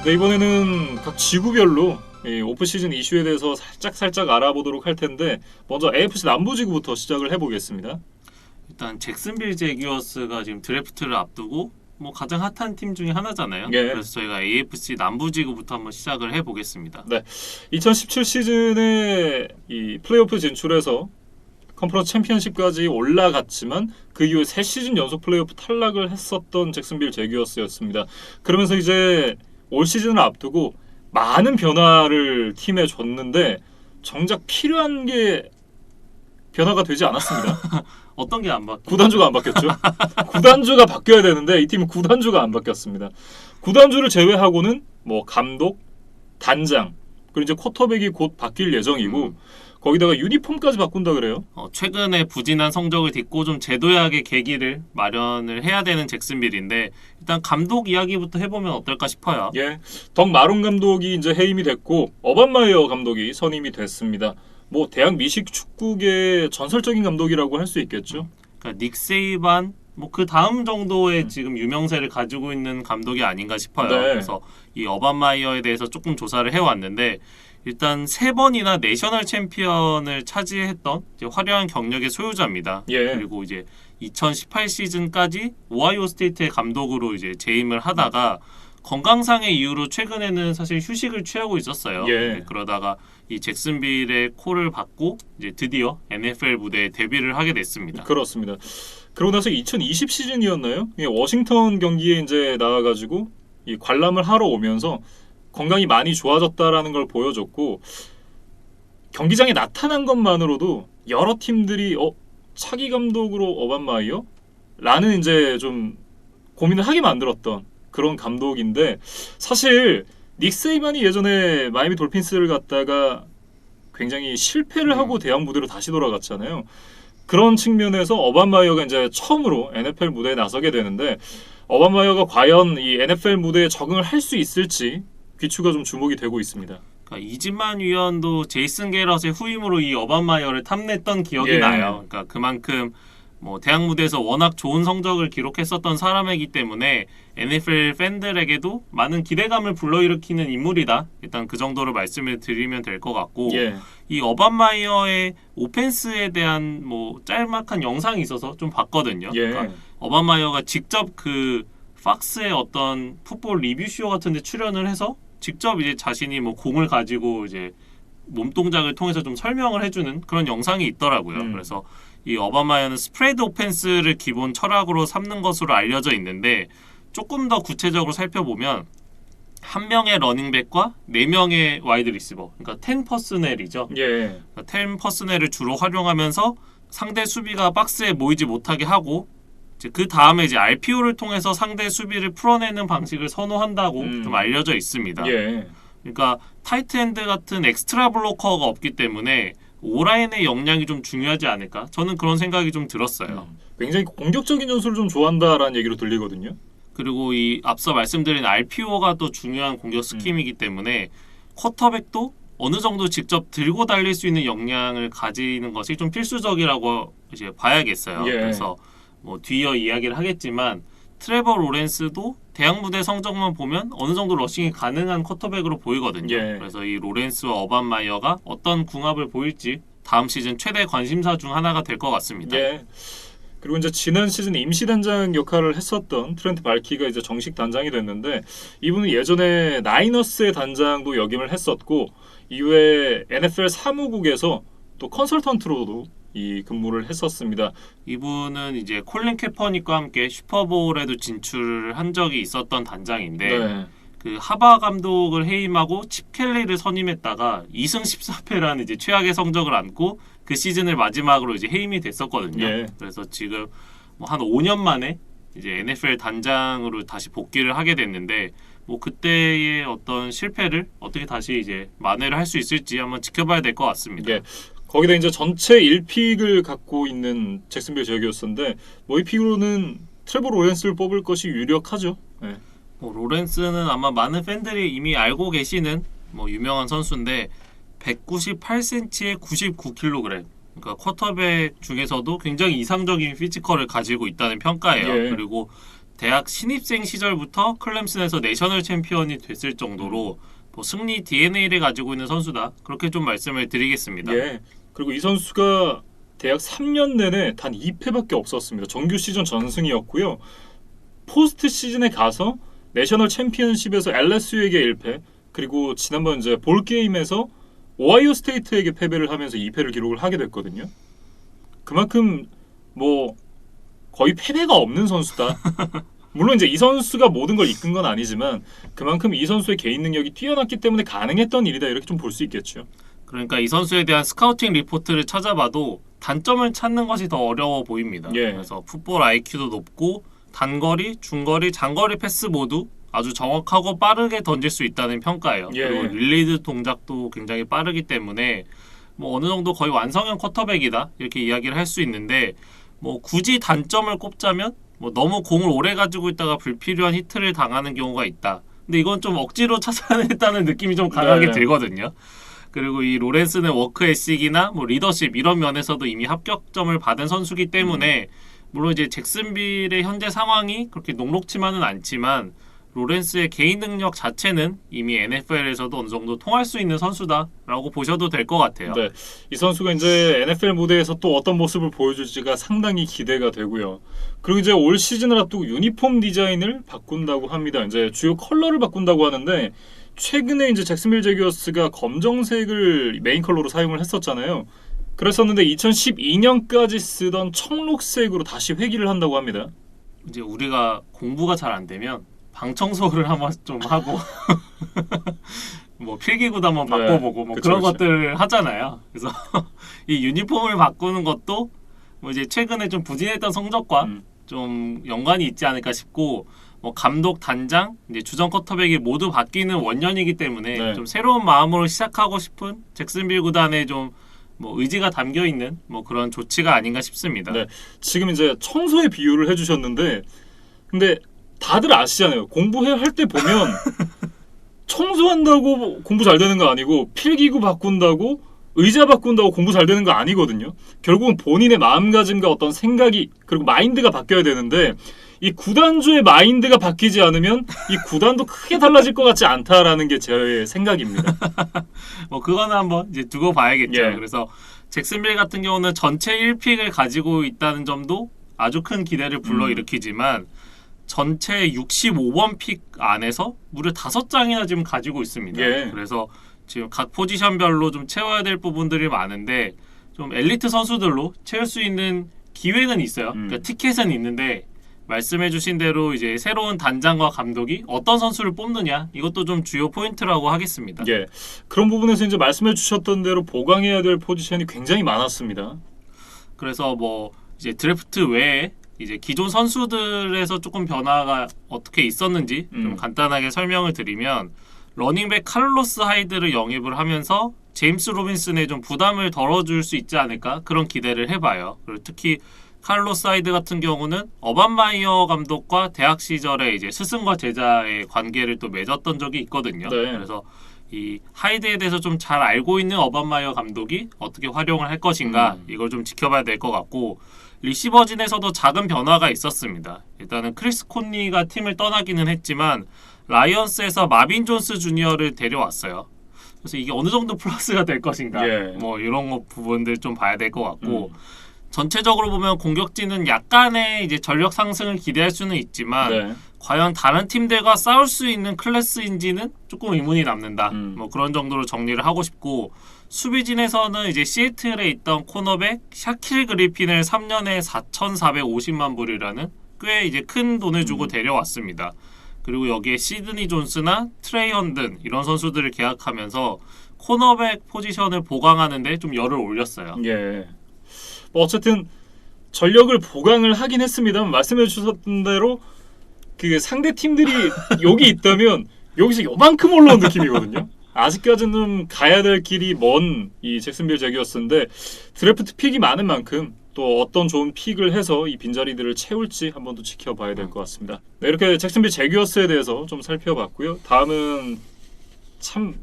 네, 이번에는 각 지구별로 이 오프시즌 이슈에 대해서 살짝 알아보도록 할 텐데 먼저 AFC 남부지구부터 시작을 해보겠습니다. 일단 잭슨빌 제규어스가 지금 드래프트를 앞두고 뭐 가장 핫한 팀 중에 하나잖아요. 예. 그래서 저희가 AFC 남부지구부터 한번 시작을 해보겠습니다. 네, 2017 시즌에 이 플레이오프 진출해서 컨퍼런스 챔피언십까지 올라갔지만 그 이후에 3시즌 연속 플레이오프 탈락을 했었던 잭슨빌 제규어스였습니다. 그러면서 이제 올 시즌을 앞두고 많은 변화를 팀에 줬는데 정작 필요한 게 변화가 되지 않았습니다. 어떤 게 안 바뀌었죠? 구단주가 안 바뀌었죠. 구단주가 바뀌어야 되는데 이 팀은 구단주가 안 바뀌었습니다. 구단주를 제외하고는 뭐 감독, 단장, 그리고 이제 쿼터백이 곧 바뀔 예정이고 거기다가 유니폼까지 바꾼다 그래요. 최근에 부진한 성적을 딛고 좀 제도약의 계기를 마련을 해야 되는 잭슨빌인데 일단 감독 이야기부터 해보면 어떨까 싶어요. 예, 덕 마론 감독이 이제 해임이 됐고 어반 마이어 감독이 선임이 됐습니다. 뭐 대학 미식 축구계 전설적인 감독이라고 할 수 있겠죠. 그러니까 닉 세이반 뭐 그 다음 정도의 지금 유명세를 가지고 있는 감독이 아닌가 싶어요. 네. 그래서 이 어반 마이어에 대해서 조금 조사를 해왔는데 일단 3번이나 내셔널 챔피언을 차지했던 이제 화려한 경력의 소유자입니다. 예. 그리고 이제 2018 시즌까지 오하이오 스테이트의 감독으로 이제 재임을 하다가 건강상의 이유로 최근에는 사실 휴식을 취하고 있었어요. 예. 그러다가 이 잭슨빌의 콜을 받고 이제 드디어 NFL 무대에 데뷔를 하게 됐습니다. 그렇습니다. 그러고 나서 2020 시즌이었나요? 예, 워싱턴 경기에 이제 나와가지고 이 관람을 하러 오면서 건강이 많이 좋아졌다라는 걸 보여줬고 경기장에 나타난 것만으로도 여러 팀들이 차기 감독으로 어반 마이어? 라는 이제 좀 고민을 하게 만들었던 그런 감독인데 사실 닉 세이반이 예전에 마이애미 돌핀스를 갔다가 굉장히 실패를 하고 대학 무대로 다시 돌아갔잖아요. 그런 측면에서 어반 마이어가 이제 처음으로 NFL 무대에 나서게 되는데 어반 마이어가 과연 이 NFL 무대에 적응을 할 수 있을지 귀추가 좀 주목이 되고 있습니다. 그러니까 이진만 위원도 제이슨 게럿의 후임으로 이 어반 마이어를 탐냈던 기억이 예. 나요. 그러니까 그만큼 뭐 대학 무대에서 워낙 좋은 성적을 기록했었던 사람이기 때문에 NFL 팬들에게도 많은 기대감을 불러일으키는 인물이다. 일단 그 정도로 말씀을 드리면 될 것 같고 예. 이 어반 마이어의 오펜스에 대한 뭐 짤막한 영상이 있어서 좀 봤거든요. 예. 그러니까 어반 마이어가 직접 그 팍스의 어떤 풋볼 리뷰쇼 같은 데 출연을 해서 직접 이제 자신이 뭐 공을 가지고 이제 몸 동작을 통해서 좀 설명을 해주는 그런 영상이 있더라고요. 그래서 이 어반 마이어는 스프레드 오펜스를 기본 철학으로 삼는 것으로 알려져 있는데 조금 더 구체적으로 살펴보면 한 명의 러닝백과 4명의 와이드 리시버, 그러니까 10 퍼스넬이죠. 예. 10 퍼스넬을 주로 활용하면서 상대 수비가 박스에 모이지 못하게 하고 그 다음에 이제 RPO를 통해서 상대 수비를 풀어내는 방식을 선호한다고 좀 알려져 있습니다. 예. 그러니까 타이트엔드 같은 엑스트라 블로커가 없기 때문에 오라인의 역량이 좀 중요하지 않을까? 저는 그런 생각이 좀 들었어요. 굉장히 공격적인 전술을 좀 좋아한다라는 얘기로 들리거든요. 그리고 이 앞서 말씀드린 RPO가 또 중요한 공격 스킴이기 때문에 쿼터백도 어느 정도 직접 들고 달릴 수 있는 역량을 가지는 것이 좀 필수적이라고 이제 봐야겠어요. 예. 그래서 뭐 뒤이어 이야기를 하겠지만 트레버 로렌스도 대학 무대 성적만 보면 어느 정도 러싱이 가능한 쿼터백으로 보이거든요. 예. 그래서 이 로렌스와 어반 마이어가 어떤 궁합을 보일지 다음 시즌 최대 관심사 중 하나가 될 것 같습니다. 예. 그리고 이제 지난 시즌 임시 단장 역할을 했었던 트렌트 발키가 이제 정식 단장이 됐는데 이분은 예전에 나이너스의 단장도 역임을 했었고 이후에 NFL 사무국에서 또 컨설턴트로도 이 근무를 했었습니다. 이분은 이제 콜린 캐퍼닉과 함께 슈퍼볼에도 진출을 한 적이 있었던 단장인데 네. 그 하바 감독을 해임하고 칩 켈리를 선임했다가 2승 14패라는 이제 최악의 성적을 안고 그 시즌을 마지막으로 이제 해임이 됐었거든요. 예. 그래서 지금 뭐 한 5년 만에 이제 NFL 단장으로 다시 복귀를 하게 됐는데 뭐 그때의 어떤 실패를 어떻게 다시 이제 만회를 할 수 있을지 한번 지켜봐야 될 것 같습니다. 예. 거기다 이제 전체 1픽을 갖고 있는 잭슨빌 제규어스인데 뭐 이 픽으로는 트레버 로렌스를 뽑을 것이 유력하죠. 예. 로렌스는 아마 많은 팬들이 이미 알고 계시는 뭐 유명한 선수인데 198cm에 99kg, 그러니까 쿼터백 중에서도 굉장히 이상적인 피지컬을 가지고 있다는 평가예요. 예. 그리고 대학 신입생 시절부터 클램슨에서 내셔널 챔피언이 됐을 정도로 뭐 승리 DNA를 가지고 있는 선수다. 그렇게 좀 말씀을 드리겠습니다. 예. 그리고 이 선수가 대학 3년 내내 단 2패밖에 없었습니다. 정규 시즌 전승이었고요. 포스트 시즌에 가서 내셔널 챔피언십에서 LSU에게 1패, 그리고 지난번 이제 볼 게임에서 오하이오 스테이트에게 패배를 하면서 2패를 기록을 하게 됐거든요. 그만큼 뭐 거의 패배가 없는 선수다. 물론 이제 이 선수가 모든 걸 이끈 건 아니지만 그만큼 이 선수의 개인 능력이 뛰어났기 때문에 가능했던 일이다, 이렇게 좀 볼 수 있겠죠. 그러니까 이 선수에 대한 스카우팅 리포트를 찾아봐도 단점을 찾는 것이 더 어려워 보입니다. 예. 그래서 풋볼 IQ도 높고 단거리, 중거리, 장거리 패스 모두 아주 정확하고 빠르게 던질 수 있다는 평가예요. 예. 그리고 릴리드 동작도 굉장히 빠르기 때문에 뭐 어느 정도 거의 완성형 쿼터백이다 이렇게 이야기를 할 수 있는데, 뭐 굳이 단점을 꼽자면 뭐 너무 공을 오래 가지고 있다가 불필요한 히트를 당하는 경우가 있다. 근데 이건 좀 억지로 찾아냈다는 느낌이 좀 강하게 네. 들거든요. 그리고 이 로렌슨의 워크 에식이나 뭐 리더십 이런 면에서도 이미 합격점을 받은 선수기 때문에 물론 이제 잭슨빌의 현재 상황이 그렇게 녹록치만은 않지만 로렌스의 개인 능력 자체는 이미 NFL에서도 어느 정도 통할 수 있는 선수다라고 보셔도 될 것 같아요. 네, 이 선수가 이제 NFL 무대에서 또 어떤 모습을 보여줄지가 상당히 기대가 되고요. 그리고 이제 올 시즌을 앞두고 유니폼 디자인을 바꾼다고 합니다. 이제 주요 컬러를 바꾼다고 하는데 최근에 이제 잭슨빌 제규어스가 검정색을 메인 컬러로 사용을 했었잖아요. 그랬었는데 2012년까지 쓰던 청록색으로 다시 회귀를 한다고 합니다. 이제 우리가 공부가 잘 안 되면 방 청소를 한번 좀 하고 뭐 필기구도 한번 바꿔보고 뭐 그쵸, 그런 그쵸. 것들을 하잖아요. 그래서 이 유니폼을 바꾸는 것도 뭐 이제 최근에 좀 부진했던 성적과 좀 연관이 있지 않을까 싶고, 뭐 감독, 단장, 이제 주전 쿼터백이 모두 바뀌는 원년이기 때문에 네. 좀 새로운 마음으로 시작하고 싶은 잭슨빌 구단의 좀 뭐 의지가 담겨 있는 뭐 그런 조치가 아닌가 싶습니다. 네, 지금 이제 청소의 비유를 해주셨는데, 근데 다들 아시잖아요. 공부할 때 보면 청소한다고 공부 잘 되는 거 아니고 필기구 바꾼다고 의자 바꾼다고 공부 잘 되는 거 아니거든요. 결국은 본인의 마음가짐과 어떤 생각이 그리고 마인드가 바뀌어야 되는데 이 구단주의 마인드가 바뀌지 않으면 이 구단도 크게 달라질 것 같지 않다라는 게 제 생각입니다. 뭐 그거는 한번 이제 두고 봐야겠죠. 예. 그래서 잭슨빌 같은 경우는 전체 1픽을 가지고 있다는 점도 아주 큰 기대를 불러일으키지만 전체 65번 픽 안에서 무려 5장이나 지금 가지고 있습니다. 예. 그래서 지금 각 포지션별로 좀 채워야 될 부분들이 많은데 좀 엘리트 선수들로 채울 수 있는 기회는 있어요. 그러니까 티켓은 있는데 말씀해주신 대로 이제 새로운 단장과 감독이 어떤 선수를 뽑느냐, 이것도 좀 주요 포인트라고 하겠습니다. 예, 그런 부분에서 이제 말씀해주셨던 대로 보강해야 될 포지션이 굉장히 많았습니다. 그래서 뭐 이제 드래프트 외에 이제 기존 선수들에서 조금 변화가 어떻게 있었는지 좀 간단하게 설명을 드리면, 러닝백 칼로스 하이드를 영입을 하면서 제임스 로빈슨의 좀 부담을 덜어줄 수 있지 않을까, 그런 기대를 해봐요. 그리고 특히 칼로스 하이드 같은 경우는 어반 마이어 감독과 대학 시절에 이제 스승과 제자의 관계를 또 맺었던 적이 있거든요. 네. 그래서 이 하이드에 대해서 좀 잘 알고 있는 어반 마이어 감독이 어떻게 활용을 할 것인가, 이걸 좀 지켜봐야 될 것 같고, 리시버진에서도 작은 변화가 있었습니다. 일단은 크리스 콘니가 팀을 떠나기는 했지만 라이언스에서 마빈 존스 주니어를 데려왔어요. 그래서 이게 어느 정도 플러스가 될 것인가, 예. 뭐 이런 거 부분들 좀 봐야 될 것 같고, 전체적으로 보면 공격진은 약간의 이제 전력 상승을 기대할 수는 있지만 네. 과연 다른 팀들과 싸울 수 있는 클래스인지는 조금 의문이 남는다. 뭐 그런 정도로 정리를 하고 싶고, 수비진에서는 이제 시애틀에 있던 코너백 샤킬 그리핀을 3년에 4,450만 불이라는 꽤 이제 큰 돈을 주고 데려왔습니다. 그리고 여기에 시드니 존스나 트레이 헌든 이런 선수들을 계약하면서 코너백 포지션을 보강하는데 좀 열을 올렸어요. 예. 뭐 어쨌든 전력을 보강을 하긴 했습니다만 말씀해 주셨던 대로 그 상대 팀들이 여기 있다면 여기서 요만큼 올라온 느낌이거든요. 아직까지는 좀 가야 될 길이 먼 이 잭슨빌 제규어스인데 드래프트 픽이 많은 만큼 또 어떤 좋은 픽을 해서 이 빈자리들을 채울지 한번 더 지켜봐야 될 것 같습니다. 네, 이렇게 잭슨빌 제규어스에 대해서 좀 살펴봤고요. 다음은 참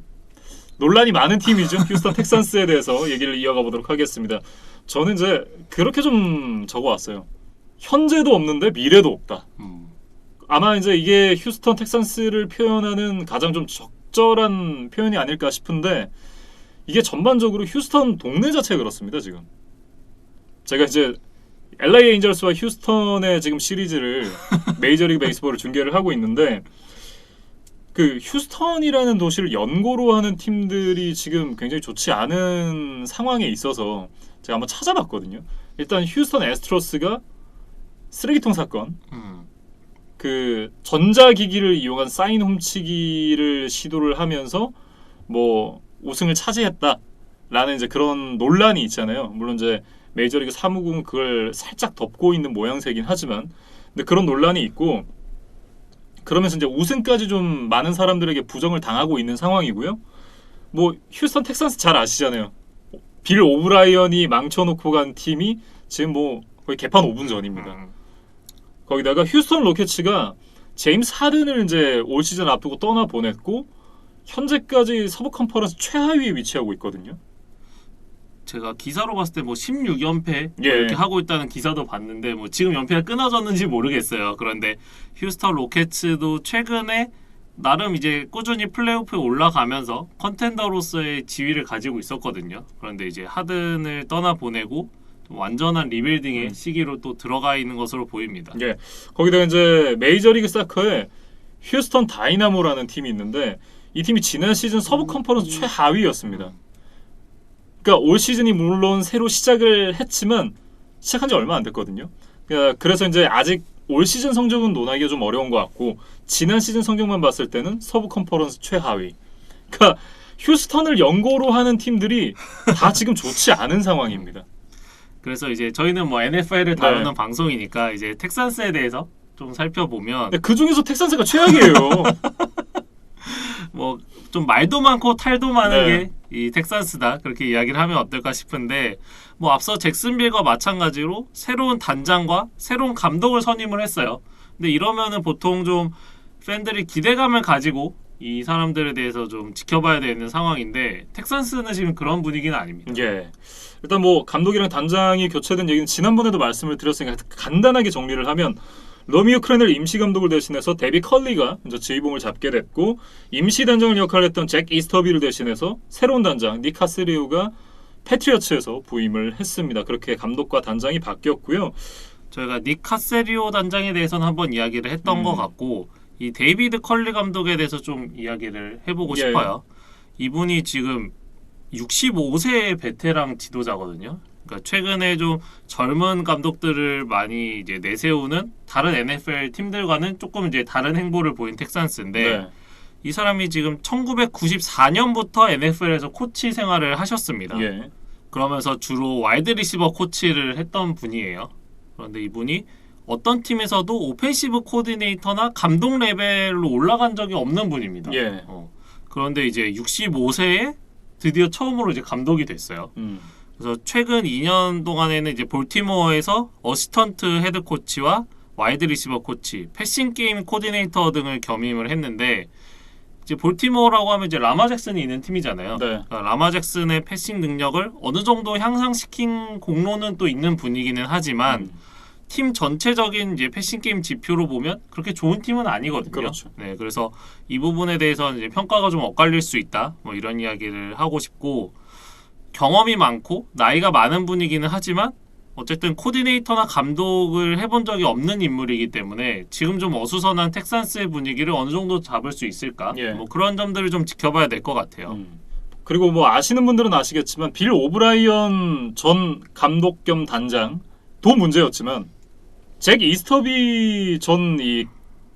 논란이 많은 팀이죠. 휴스턴 텍산스에 대해서 얘기를 이어가 보도록 하겠습니다. 저는 이제 그렇게 좀 적어왔어요. 현재도 없는데 미래도 없다. 아마 이제 이게 휴스턴 텍산스를 표현하는 가장 좀 적절한 표현이 아닐까 싶은데 이게 전반적으로 휴스턴 동네 자체가 그렇습니다. 지금 제가 이제 LA 에인절스와 휴스턴의 지금 시리즈를 메이저리그 베이스볼을 중계를 하고 있는데 그 휴스턴이라는 도시를 연고로 하는 팀들이 지금 굉장히 좋지 않은 상황에 있어서 제가 한번 찾아봤거든요. 일단 휴스턴 애스트로스가 쓰레기통 사건, 그 전자기기를 이용한 사인 훔치기를 시도를 하면서 뭐 우승을 차지했다라는 이제 그런 논란이 있잖아요. 물론 이제 메이저리그 사무국은 그걸 살짝 덮고 있는 모양새긴 하지만 근데 그런 논란이 있고 그러면서 이제 우승까지 좀 많은 사람들에게 부정을 당하고 있는 상황이고요. 뭐 휴스턴 텍산스 잘 아시잖아요. 빌 오브라이언이 망쳐놓고 간 팀이 지금 뭐 거의 개판 5분 전입니다. 거기다가 휴스턴 로켓츠가 제임스 하든을 이제 올 시즌 앞두고 떠나 보냈고 현재까지 서부 컨퍼런스 최하위에 위치하고 있거든요. 제가 기사로 봤을 때 뭐 16연패 예. 이렇게 하고 있다는 기사도 봤는데 뭐 지금 연패가 끊어졌는지 모르겠어요. 그런데 휴스턴 로켓츠도 최근에 나름 이제 꾸준히 플레이오프에 올라가면서 컨텐더로서의 지위를 가지고 있었거든요. 그런데 이제 하든을 떠나 보내고 완전한 리빌딩의 시기로 또 들어가 있는 것으로 보입니다. 예. 거기다가 이제 메이저리그 사커에 휴스턴 다이나모라는 팀이 있는데 이 팀이 지난 시즌 서부 컨퍼런스 최하위였습니다. 그러니까 올 시즌이 물론 새로 시작을 했지만 시작한 지 얼마 안 됐거든요. 그래서 이제 아직 올 시즌 성적은 논하기가 좀 어려운 것 같고 지난 시즌 성적만 봤을 때는 서부 컨퍼런스 최하위. 그러니까 휴스턴을 연고로 하는 팀들이 다 지금 좋지 않은 상황입니다. 그래서 이제 저희는 뭐 NFL을 다루는 방송이니까 이제 텍산스에 대해서 좀 살펴보면 그 중에서 텍산스가 최악이에요. 뭐 좀 말도 많고 탈도 많은 게 이 텍산스다 그렇게 이야기를 하면 어떨까 싶은데 뭐 앞서 잭슨빌과 마찬가지로 새로운 단장과 새로운 감독을 선임을 했어요. 근데 이러면은 보통 좀 팬들이 기대감을 가지고 이 사람들에 대해서 좀 지켜봐야 되는 상황인데 텍산스는 지금 그런 분위기는 아닙니다. 예. 일단 뭐 감독이랑 단장이 교체된 얘기는 지난번에도 말씀을 드렸으니까 간단하게 정리를 하면 러미오 크레넬 임시 감독을 대신해서 데비 컬리가 이제 지휘봉을 잡게 됐고 임시 단장을 역할을 했던 잭 이스터비를 대신해서 새로운 단장 닉 카세리오가 패트리어츠에서 부임을 했습니다. 그렇게 감독과 단장이 바뀌었고요. 저희가 닉 카세리오 단장에 대해서는 한번 이야기를 했던 것 같고 이 데이비드 컬리 감독에 대해서 좀 이야기를 해보고 싶어요. 이분이 지금 65세의 베테랑 지도자거든요. 그러니까 최근에 좀 젊은 감독들을 많이 이제 내세우는 다른 NFL 팀들과는 조금 이제 다른 행보를 보인 텍산스인데 이 사람이 지금 1994년부터 NFL에서 코치 생활을 하셨습니다. 그러면서 주로 와이드 리시버 코치를 했던 분이에요. 그런데 이분이 어떤 팀에서도 오펜시브 코디네이터나 감독 레벨로 올라간 적이 없는 분입니다. 그런데 이제 65세에 드디어 처음으로 이제 감독이 됐어요. 그래서 최근 2년 동안에는 이제 볼티모어에서 어시스턴트 헤드 코치와 와이드 리시버 코치, 패싱 게임 코디네이터 등을 겸임을 했는데 이제 볼티모어라고 하면 이제 라마 잭슨이 있는 팀이잖아요. 그러니까 라마 잭슨의 패싱 능력을 어느 정도 향상시킨 공로는 또 있는 분이기는 하지만 팀 전체적인 이제 패싱 게임 지표로 보면 그렇게 좋은 팀은 아니거든요. 그렇죠. 네, 그래서 이 부분에 대해서는 이제 평가가 좀 엇갈릴 수 있다. 뭐 이런 이야기를 하고 싶고 경험이 많고 나이가 많은 분이기는 하지만 어쨌든 코디네이터나 감독을 해본 적이 없는 인물이기 때문에 지금 좀 어수선한 텍산스의 분위기를 어느 정도 잡을 수 있을까? 뭐 그런 점들을 좀 지켜봐야 될 것 같아요. 그리고 뭐 아시는 분들은 아시겠지만 빌 오브라이언 전 감독 겸 단장도 문제였지만 잭 이스터비 전 이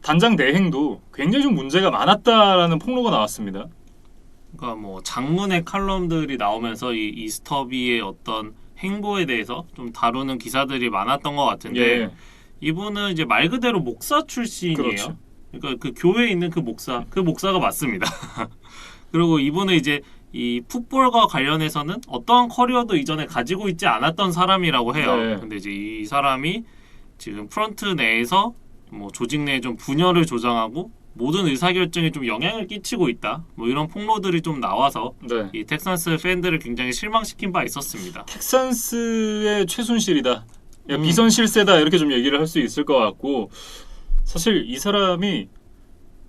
단장 대행도 굉장히 좀 문제가 많았다라는 폭로가 나왔습니다. 그러니까 뭐 장문의 칼럼들이 나오면서 이 이스터비의 어떤 행보에 대해서 좀 다루는 기사들이 많았던 것 같은데 이분은 이제 말 그대로 목사 출신이에요. 그러니까 그 교회에 있는 그 목사가 맞습니다. 그리고 이분은 이제 이 풋볼과 관련해서는 어떠한 커리어도 이전에 가지고 있지 않았던 사람이라고 해요. 근데 이제 이 사람이 지금 프런트 내에서 뭐 조직 내에 좀 분열을 조장하고 모든 의사결정에 좀 영향을 끼치고 있다. 뭐 이런 폭로들이 좀 나와서 이 텍산스 팬들을 굉장히 실망시킨 바 있었습니다. 텍산스의 최순실이다. 비선실세다 이렇게 좀 얘기를 할 수 있을 것 같고 사실 이 사람이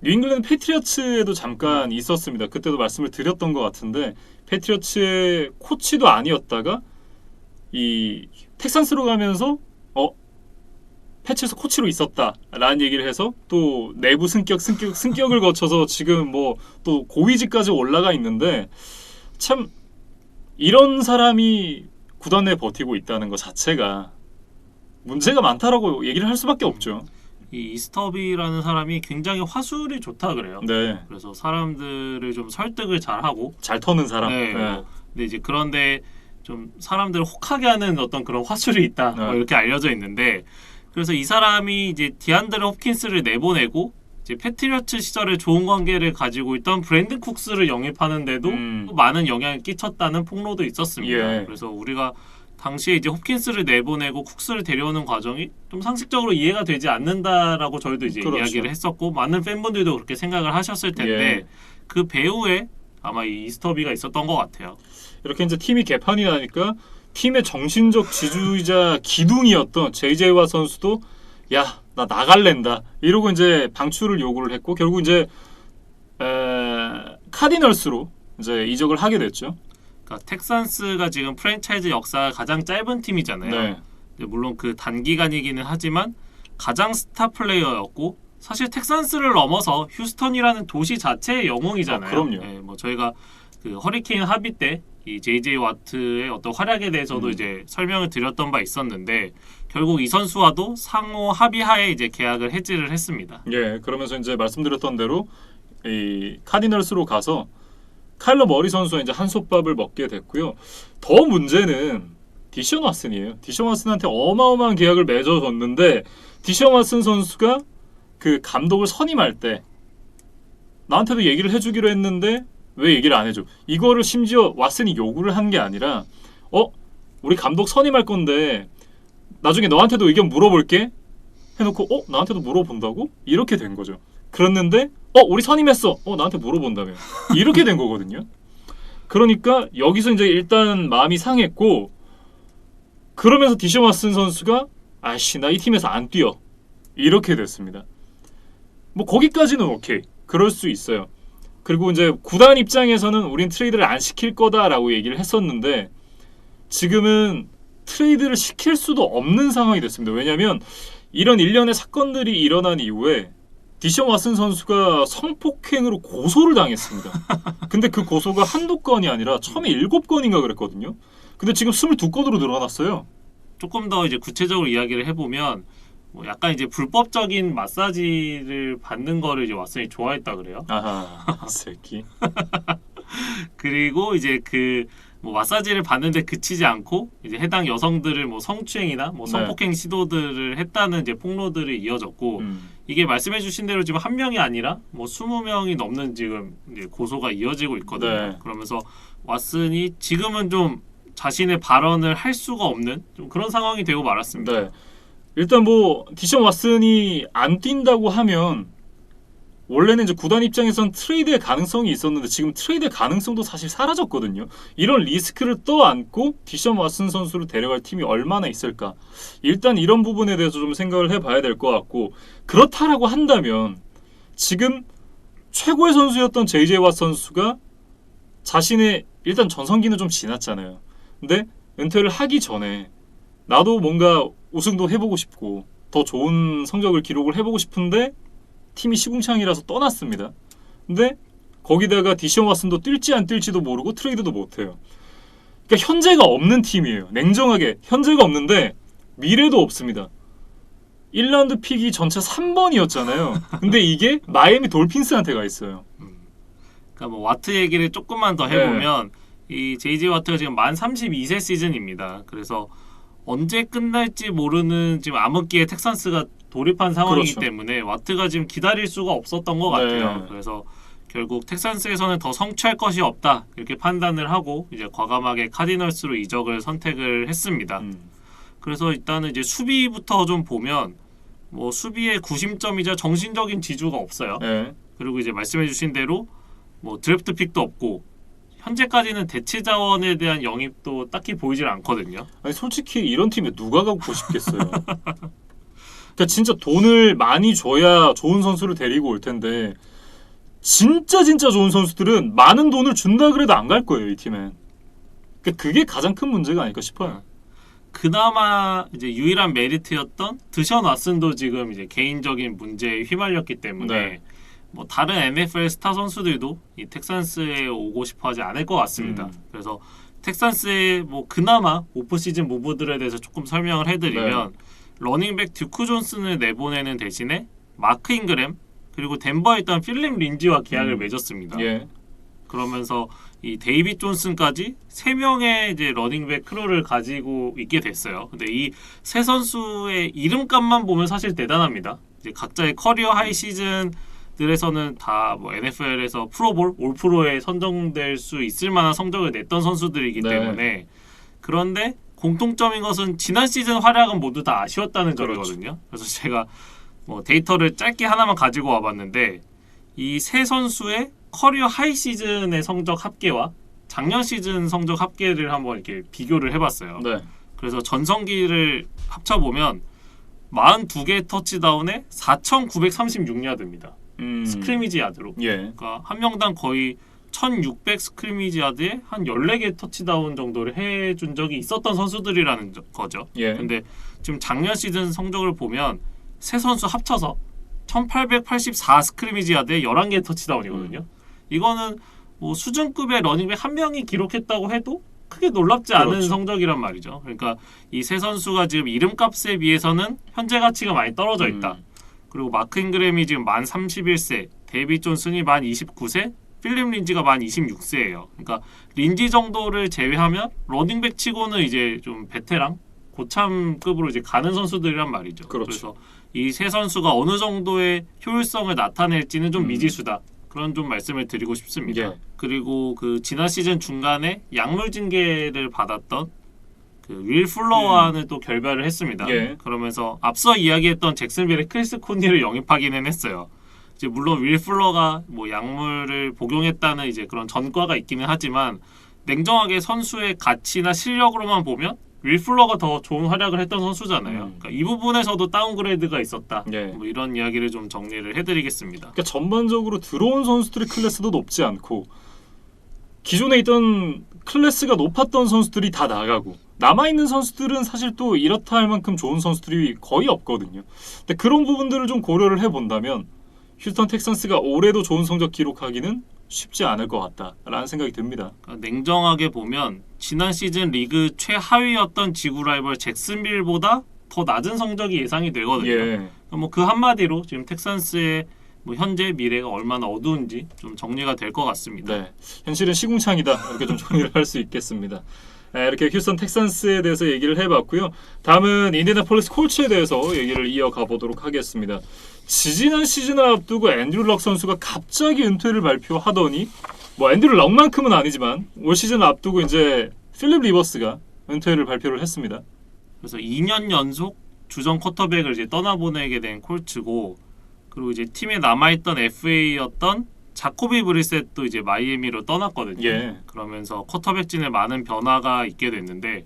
뉴잉글랜드 패트리어츠에도 잠깐 있었습니다. 그때도 말씀을 드렸던 것 같은데 패트리어츠의 코치도 아니었다가 이 텍산스로 가면서 패치에서 코치로 있었다라는 얘기를 해서 또 내부 승격을 거쳐서 지금 뭐 또 고위직까지 올라가 있는데 참 이런 사람이 구단 내에 버티고 있다는 것 자체가 문제가 많다라고 얘기를 할 수밖에 없죠. 이 이스터비라는 사람이 굉장히 화술이 좋다 그래요. 네, 그래서 사람들을 좀 설득을 잘하고 잘 터는 사람. 네. 네. 근데 이제 그런데 좀 사람들을 혹하게 하는 어떤 그런 화술이 있다 뭐 네. 이렇게 알려져 있는데 그래서 이 사람이 이제 디안드레 홉킨스를 내보내고 이제 패트리어츠 시절에 좋은 관계를 가지고 있던 브랜든 쿡스를 영입하는데도 또 많은 영향을 끼쳤다는 폭로도 있었습니다. 예. 그래서 우리가 당시에 이제 홉킨스를 내보내고 쿡스를 데려오는 과정이 좀 상식적으로 이해가 되지 않는다라고 저희도 이제 그렇죠. 이야기를 했었고 많은 팬분들도 그렇게 생각을 하셨을 텐데 예. 그 배후에 아마 이 이스터비가 있었던 것 같아요. 이렇게 이제 팀이 개판이 나니까 팀의 정신적 지주이자 기둥이었던 제이제이 왓 선수도 야, 나 나갈랜다 이러고 이제 방출을 요구를 했고 결국 이제 카디널스로 이제 이적을 하게 됐죠. 그러니까 텍산스가 지금 프랜차이즈 역사 가장 짧은 팀이잖아요. 네. 근데 물론 그 단기간이기는 하지만 가장 스타 플레이어였고 사실 텍산스를 넘어서 휴스턴이라는 도시 자체의 영웅이잖아요. 그럼요. 네, 뭐 저희가 그 허리케인 합의 때 이 제이제이 와트의 어떤 활약에 대해서도 이제 설명을 드렸던 바 있었는데 결국 이 선수와도 상호 합의하에 이제 계약을 해지를 했습니다. 예, 그러면서 이제 말씀드렸던 대로 이 카디널스로 가서 카일러 머리 선수와 이제 한솥밥을 먹게 됐고요. 더 문제는 디션 왓슨이에요. 디션 왓슨한테 어마어마한 계약을 맺어줬는데 디션 왓슨 선수가 그 감독을 선임할 때 나한테도 얘기를 해주기로 했는데 왜 얘기를 안 해줘? 이거를 심지어 왓슨이 요구를 한 게 아니라 우리 감독 선임할 건데 나중에 너한테도 의견 물어볼게 해놓고 나한테도 물어본다고? 이렇게 된 거죠. 그랬는데 우리 선임했어. 나한테 물어본다며. 이렇게 된 거거든요. 그러니까 여기서 이제 일단 마음이 상했고 그러면서 디션 왓슨 선수가 아씨 나 이 팀에서 안 뛰어. 이렇게 됐습니다. 뭐 거기까지는 오케이. 그럴 수 있어요. 그리고 이제 구단 입장에서는 우린 트레이드를 안 시킬 거다라고 얘기를 했었는데 지금은 트레이드를 시킬 수도 없는 상황이 됐습니다. 왜냐하면 이런 일련의 사건들이 일어난 이후에 디션 왓슨 선수가 성폭행으로 고소를 당했습니다. 근데 그 고소가 한두 건이 아니라 처음에 7건인가 그랬거든요. 근데 지금 22건으로 늘어났어요. 조금 더 이제 구체적으로 이야기를 해보면 뭐 약간 이제 불법적인 마사지를 받는 거를 이제 왓슨이 좋아했다 그래요. 아하, 새끼. 그리고 이제 그 뭐 마사지를 받는데 그치지 않고 이제 해당 여성들을 뭐 성추행이나 뭐 성폭행 시도들을 했다는 이제 폭로들이 이어졌고 이게 말씀해주신 대로 지금 한 명이 아니라 뭐 20명이 넘는 지금 이제 고소가 이어지고 있거든요. 네. 그러면서 왓슨이 지금은 좀 자신의 발언을 할 수가 없는 좀 그런 상황이 되고 말았습니다. 네. 일단 뭐 디션 왓슨이 안 뛴다고 하면 원래는 이제 구단 입장에선 트레이드의 가능성이 있었는데 지금 트레이드의 가능성도 사실 사라졌거든요. 이런 리스크를 떠안고 디션 왓슨 선수를 데려갈 팀이 얼마나 있을까? 일단 이런 부분에 대해서 좀 생각을 해봐야 될 것 같고 그렇다라고 한다면 지금 최고의 선수였던 제이제이 왓 선수가 자신의 일단 전성기는 좀 지났잖아요. 근데 은퇴를 하기 전에 나도 뭔가 우승도 해보고 싶고 더 좋은 성적을 기록을 해보고 싶은데 팀이 시궁창이라서 떠났습니다. 근데 거기다가 디션 왓슨도 뛸지 안 뛸지도 모르고 트레이드도 못해요. 그러니까 현재가 없는 팀이에요. 냉정하게 현재가 없는데 미래도 없습니다. 1라운드 픽이 전체 3번이었잖아요. 근데 이게 마이애미 돌핀스한테 가 있어요. 그러니까 뭐 와트 얘기를 조금만 더 해보면 이 제이제이 와트가 지금 만 32세 시즌입니다. 그래서 언제 끝날지 모르는 지금 암흑기에 텍산스가 돌입한 상황이기 그렇죠. 때문에 와트가 지금 기다릴 수가 없었던 것 같아요. 네. 그래서 결국 텍산스에서는 더 성취할 것이 없다 이렇게 판단을 하고 이제 과감하게 카디널스로 이적을 선택을 했습니다. 그래서 일단은 이제 수비부터 좀 보면 뭐 수비의 구심점이자 정신적인 지주가 없어요. 네. 그리고 이제 말씀해주신 대로 뭐 드래프트 픽도 없고 현재까지는 대체 자원에 대한 영입도 딱히 보이질 않거든요. 아니 솔직히 이런 팀에 누가 가고 싶겠어요. 그러니까 진짜 돈을 많이 줘야 좋은 선수를 데리고 올 텐데 진짜 좋은 선수들은 많은 돈을 준다 그래도 안 갈 거예요, 이 팀엔. 그러니까 그게 가장 큰 문제가 아닐까 싶어요. 그나마 이제 유일한 메리트였던 드션 왓슨도 지금 이제 개인적인 문제에 휘말렸기 때문에 네. 뭐 다른 NFL 스타 선수들도 이 텍산스에 오고 싶어하지 않을 것 같습니다. 그래서 텍산스의 뭐 그나마 오프 시즌 무브들에 대해서 조금 설명을 해드리면 러닝백 듀크 존슨을 내보내는 대신에 마크 잉그램 그리고 덴버에 있던 필립 린지와 계약을 맺었습니다. 예. 그러면서 이 데이빗 존슨까지 3명의 이제 러닝백 크루를 가지고 있게 됐어요. 근데 이 세 선수의 이름값만 보면 사실 대단합니다. 이제 각자의 커리어 하이 시즌들에서는 다 뭐 NFL에서 프로볼, 올프로에 선정될 수 있을 만한 성적을 냈던 선수들이기 네. 때문에 그런데 공통점인 것은 지난 시즌 활약은 모두 다 아쉬웠다는 점이거든요. 그래서 제가 뭐 데이터를 짧게 하나만 가지고 와봤는데 이 세 선수의 커리어 하이 시즌의 성적 합계와 작년 시즌 성적 합계를 한번 이렇게 비교를 해봤어요. 네. 그래서 전성기를 합쳐보면 42개 터치다운에 4,936야드입니다. 스크리미지 야드로. 예. 그러니까 한 명당 거의 1,600 스크리미지 야드에 한 14개 터치다운 정도를 해준 적이 있었던 선수들이라는 거죠. 예. 근데 지금 작년 시즌 성적을 보면 세 선수 합쳐서 1,884 스크리미지 야드에 11개 터치다운이거든요. 이거는 뭐 수준급의 러닝백 한 명이 기록했다고 해도 크게 놀랍지 않은 그렇죠. 성적이란 말이죠. 그러니까 이 세 선수가 지금 이름값에 비해서는 현재 가치가 많이 떨어져 있다. 그리고 마크 잉그램이 지금 만 31세, 데이빗 존슨이 만 29세, 필립 린지가 만 26세예요. 그러니까 린지 정도를 제외하면 러닝백 치고는 이제 좀 베테랑, 고참급으로 이제 가는 선수들이란 말이죠. 그렇죠. 그래서 이 세 선수가 어느 정도의 효율성을 나타낼지는 좀 미지수다. 그런 좀 말씀을 드리고 싶습니다. 예. 그리고 그 지난 시즌 중간에 약물 징계를 받았던 그 윌 풀러와는 또 결별을 했습니다. 예. 그러면서 앞서 이야기했던 잭슨빌의 크리스 코니를 영입하기는 했어요. 이제 물론 윌 풀러가 뭐 약물을 복용했다는 이제 그런 전과가 있기는 하지만 냉정하게 선수의 가치나 실력으로만 보면 윌 풀러가 더 좋은 활약을 했던 선수잖아요. 그러니까 이 부분에서도 다운그레이드가 있었다. 예. 뭐 이런 이야기를 좀 정리를 해드리겠습니다. 그러니까 전반적으로 들어온 선수들의 클래스도 높지 않고 기존에 있던 클래스가 높았던 선수들이 다 나가고 남아있는 선수들은 사실 또 이렇다 할 만큼 좋은 선수들이 거의 없거든요. 근데 그런 부분들을 좀 고려를 해본다면 휴스턴 텍산스가 올해도 좋은 성적 기록하기는 쉽지 않을 것 같다라는 생각이 듭니다. 그러니까 냉정하게 보면 지난 시즌 리그 최하위였던 지구 라이벌 잭슨빌보다 더 낮은 성적이 예상이 되거든요. 예. 뭐 그 한마디로 지금 텍산스의 뭐 현재 미래가 얼마나 어두운지 좀 정리가 될 것 같습니다. 네, 현실은 시궁창이다 이렇게 좀 정리를 할 수 있겠습니다. 이렇게 휴스턴 텍산스에 대해서 얘기를 해봤고요. 다음은 인디애나폴리스 콜츠에 대해서 얘기를 이어가 보도록 하겠습니다. 지지난 시즌을 앞두고 앤드류 럭 선수가 갑자기 은퇴를 발표하더니 뭐 앤드류 럭만큼은 아니지만 올 시즌을 앞두고 이제 필립 리버스가 은퇴를 발표를 했습니다. 그래서 2년 연속 주전 쿼터백을 이제 떠나보내게 된 콜츠고 그리고 이제 팀에 남아있던 FA였던 자코비 브리셋도 이제 마이애미로 떠났거든요. 예. 그러면서 쿼터백진에 많은 변화가 있게 됐는데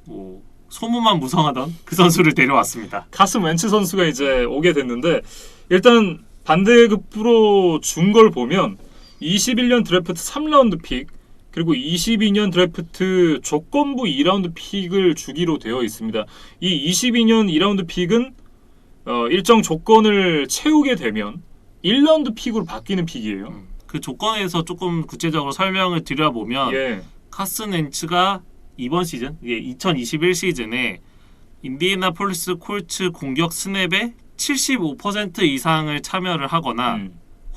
뭐 소문만 무성하던 그 선수를 데려왔습니다. 카슨 웬츠 선수가 이제 오게 됐는데 일단 반대급부로 준 걸 보면 21년 드래프트 3라운드 픽 그리고 22년 드래프트 조건부 2라운드 픽을 주기로 되어 있습니다. 이 22년 2라운드 픽은 일정 조건을 채우게 되면 1라운드 픽으로 바뀌는 픽이에요. 그 조건에서 조금 구체적으로 설명을 드려보면 예. 카슨 웬츠가 이번 시즌, 이게 2021 시즌에 인디애나폴리스 콜츠 공격 스냅의 75% 이상을 참여를 하거나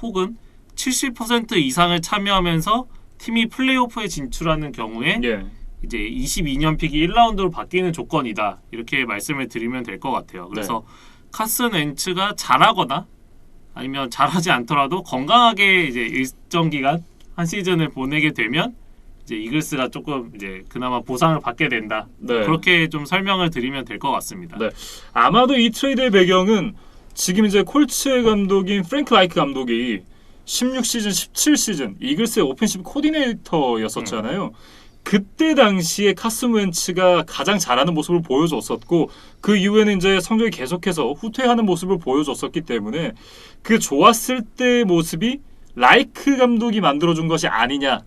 혹은 70% 이상을 참여하면서 팀이 플레이오프에 진출하는 경우에 예. 이제 22년 픽이 1라운드로 바뀌는 조건이다. 이렇게 말씀을 드리면 될 것 같아요. 그래서 카슨 웬츠가 잘하거나 아니면 잘하지 않더라도 건강하게 이제 일정 기간 한 시즌을 보내게 되면 이제 이글스가 조금 이제 그나마 보상을 받게 된다. 네. 그렇게 좀 설명을 드리면 될 것 같습니다. 네. 아마도 이 트레이드의 배경은 지금 이제 콜츠의 감독인 프랭크 라이크 감독이 16시즌, 17시즌 이글스의 오펜시브 코디네이터였었잖아요. 그때 당시에 카슨 웬츠가 가장 잘하는 모습을 보여줬었고 그 이후에는 이제 성적이 계속해서 후퇴하는 모습을 보여줬었기 때문에 그 좋았을 때의 모습이 라이크 감독이 만들어준 것이 아니냐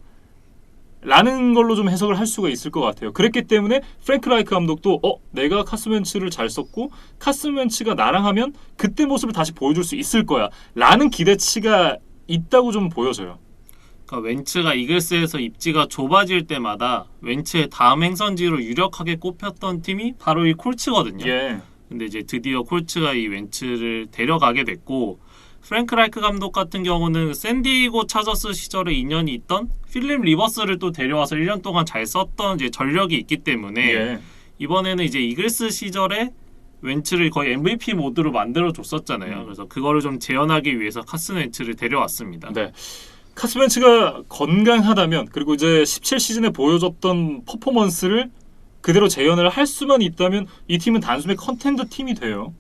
라는 걸로 좀 해석을 할 수가 있을 것 같아요. 그랬기 때문에 프랭크 라이크 감독도 내가 카슨 웬츠를 잘 썼고 카슨 웬츠가 나랑 하면 그때 모습을 다시 보여줄 수 있을 거야 라는 기대치가 있다고 좀 보여져요. 그러니까 웬츠가 이글스에서 입지가 좁아질 때마다 웬츠의 다음 행선지로 유력하게 꼽혔던 팀이 바로 이 콜츠거든요. 예. 근데 이제 드디어 콜츠가 이 웬츠를 데려가게 됐고 프랭크 라이크 감독 같은 경우는 샌디에이고 차저스 시절에 인연이 있던 필립 리버스를 또 데려와서 1년 동안 잘 썼던 이제 전력이 있기 때문에 예. 이번에는 이제 이글스 시절에 웬츠를 거의 MVP 모드로 만들어 줬었잖아요. 그래서 그거를 좀 재현하기 위해서 카슨 웬츠를 데려왔습니다. 네. 카슨 웬츠가 건강하다면 그리고 이제 17시즌에 보여줬던 퍼포먼스를 그대로 재현을 할 수만 있다면 이 팀은 단숨에 컨텐더 팀이 돼요.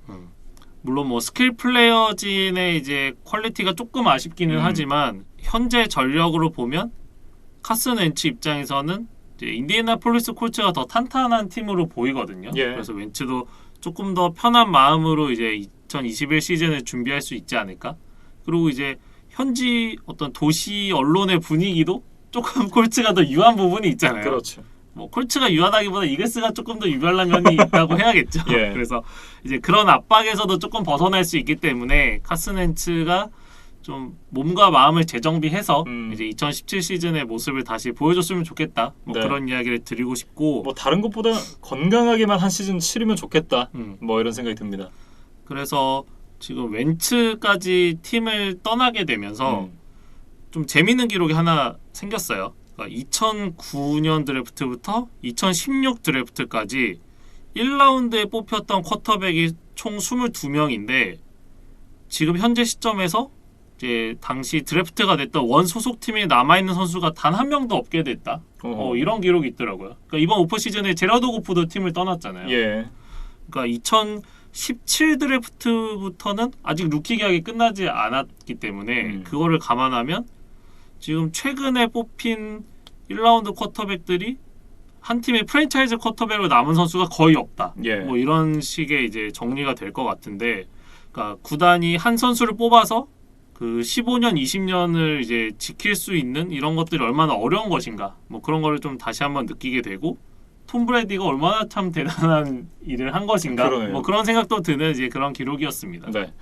물론 뭐 스킬 플레이어진의 이제 퀄리티가 조금 아쉽기는 하지만 현재 전력으로 보면 카슨 웬츠 입장에서는 이제 인디애나폴리스 콜츠가 더 탄탄한 팀으로 보이거든요. 예. 그래서 웬츠도 조금 더 편한 마음으로 이제 2021 시즌을 준비할 수 있지 않을까? 그리고 이제 현지 어떤 도시 언론의 분위기도 조금 콜츠가 더 유한 부분이 있잖아요. 그렇죠. 뭐 콜츠가 유하다기보다 이글스가 조금 더 유별난 면이 있다고 해야겠죠. 예. 그래서 이제 그런 압박에서도 조금 벗어날 수 있기 때문에 카슨 웬츠가 좀 몸과 마음을 재정비해서 이제 2017 시즌의 모습을 다시 보여줬으면 좋겠다. 뭐 네. 그런 이야기를 드리고 싶고 뭐 다른 것보다 건강하게만 한 시즌 치르면 좋겠다. 뭐 이런 생각이 듭니다. 그래서 지금 웬츠까지 팀을 떠나게 되면서 좀 재밌는 기록이 하나 생겼어요. 그러니까 2009년 드래프트부터 2016 드래프트까지 1라운드에 뽑혔던 쿼터백이 총 22명인데 지금 현재 시점에서 이제 당시 드래프트가 됐던 원 소속팀에 남아있는 선수가 단 한 명도 없게 됐다. 이런 기록이 있더라고요. 그러니까 이번 오프 시즌에 제라드 고프도 팀을 떠났잖아요. 예. 그러니까 2017 드래프트부터는 아직 루키 계약이 끝나지 않았기 때문에 그거를 감안하면 지금 최근에 뽑힌 1라운드 쿼터백들이 한 팀의 프랜차이즈 쿼터백으로 남은 선수가 거의 없다. 예. 뭐 이런 식의 이제 정리가 될 것 같은데, 그러니까 구단이 한 선수를 뽑아서 그 15년, 20년을 이제 지킬 수 있는 이런 것들이 얼마나 어려운 것인가. 뭐 그런 거를 좀 다시 한번 느끼게 되고, 톰 브래디가 얼마나 참 대단한 일을 한 것인가. 그러네요. 뭐 그런 생각도 드는 이제 그런 기록이었습니다. 네.